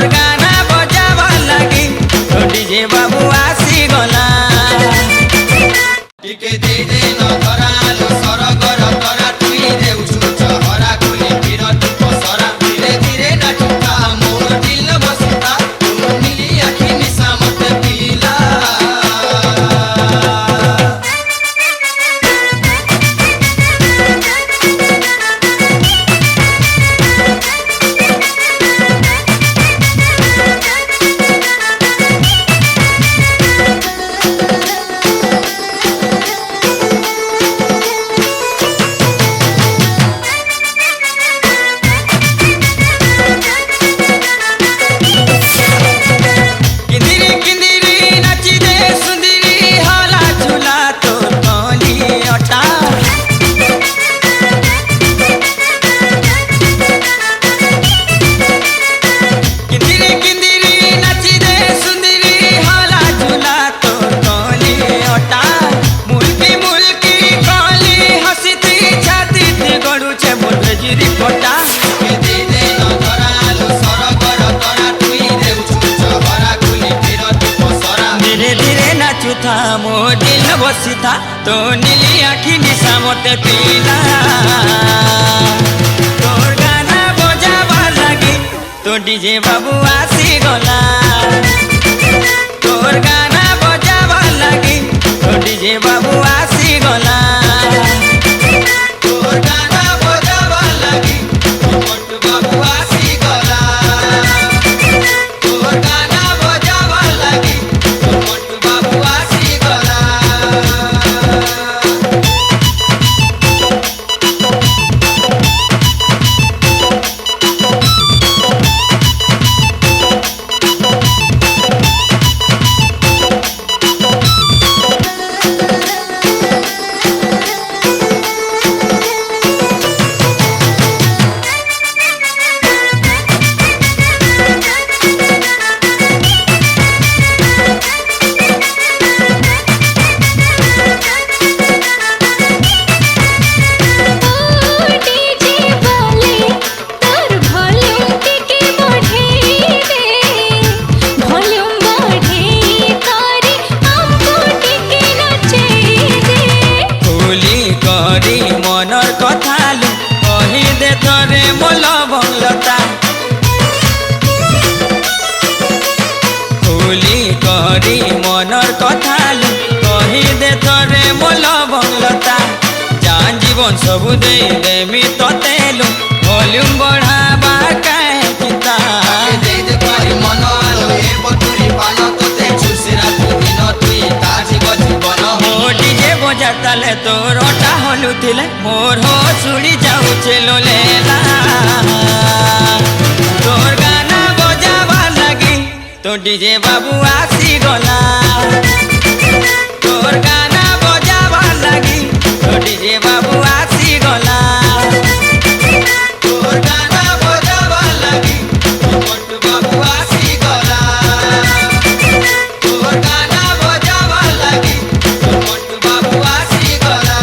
तोर गाना बजावा लगी तो डीजे बाबू आसी गला टिके दे दे न धरालो सरगर तरा तुई देउछु चहरा खुली फिर तू पसरा धीरे धीरे नाचुता मोर दिल बसता तू नीली आखी निशा मत पीला था मो दिल बसी था तो नीली आखी निशा मते पीला तोर गाना बजावा लगी तो डीजे बाबू आसी गला तोर गाना बजावा लगी तो डीजे बाबू आसी गला तोर गाना बजावा लगी तो मोटू बाबू आसी गला तोर गाना बजावा लगी तो मोटू बाबू आसी गला मनर कथालु कही दे तोरे मोल भंगलता खुली करी मनर कथालु कही दे तोरे मोल भंगलता जान जीवन सबु दे देमी ततेलु वॉल्यूम बढ़ावा काहे चिंता दे दे करी मन आलो ए बतुरी पालो तते छुसिरा दिन तुई ताजी जीवन हो डीजे बजा ताले तोर ओटा हलु थिले मोर हो सुड़ी जाऊ चलो लेला तोर गाना बजावा लगी तो डीजे बाबू आसी गला तोर गाना बजावा लगी तो डीजे बाबू आसी गला तोर गाना बजावा लगी तो मोटू बाबू आसी गला तोर गाना बजावा लगी तो मोटू बाबू आसी गला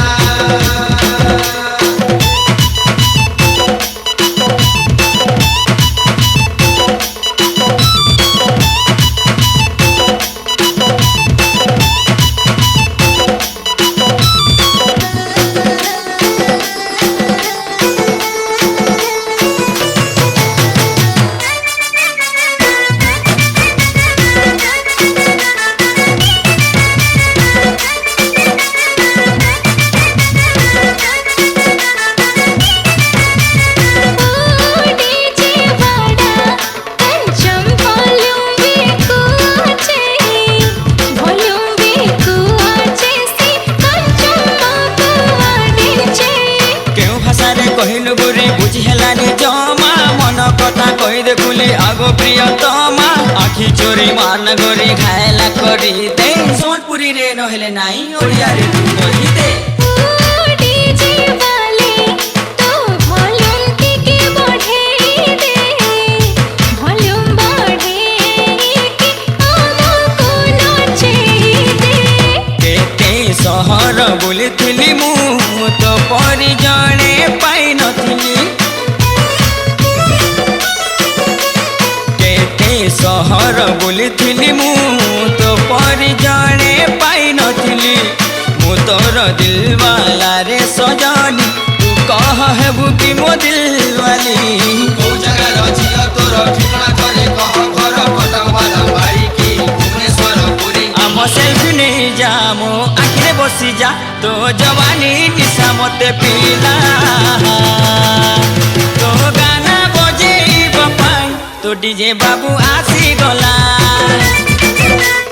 कहलु बुरी बुझी हेलानी जमा मन कथा कही देखुली आगो प्रियतमा आखि चोरी मान गोरी घायला करी दे सोनपुरी रे नहेले नाई ओडिया रे तू कही दे डीजे वाले तो वॉल्यूम के बढ़े दे वॉल्यूम बढ़े कि हमको नाचे दे केते सहर बुलिथिली मु तो परि जणे पाई नथिली केते सहर बुली मु तो परी जड़े पाई नथिली मु तोर दिल वाला रे सजनी तू कह हेबू कि मो दिल वाली को जगह रचिया तोर ठिकाना करे कह घर पटवाला बाड़ी की भुवनेश्वर पुरी आम सेल्फी नहीं जा मो आखिरे बसी जा तो जवानी निशा मते पीला तो गाना बजेब पाई तो डीजे बाबू आसी गला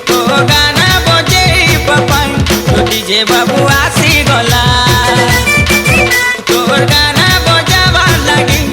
तो गाना बजेब पाई तो डीजे बाबू आसी गला तोर गाना बजावा लगी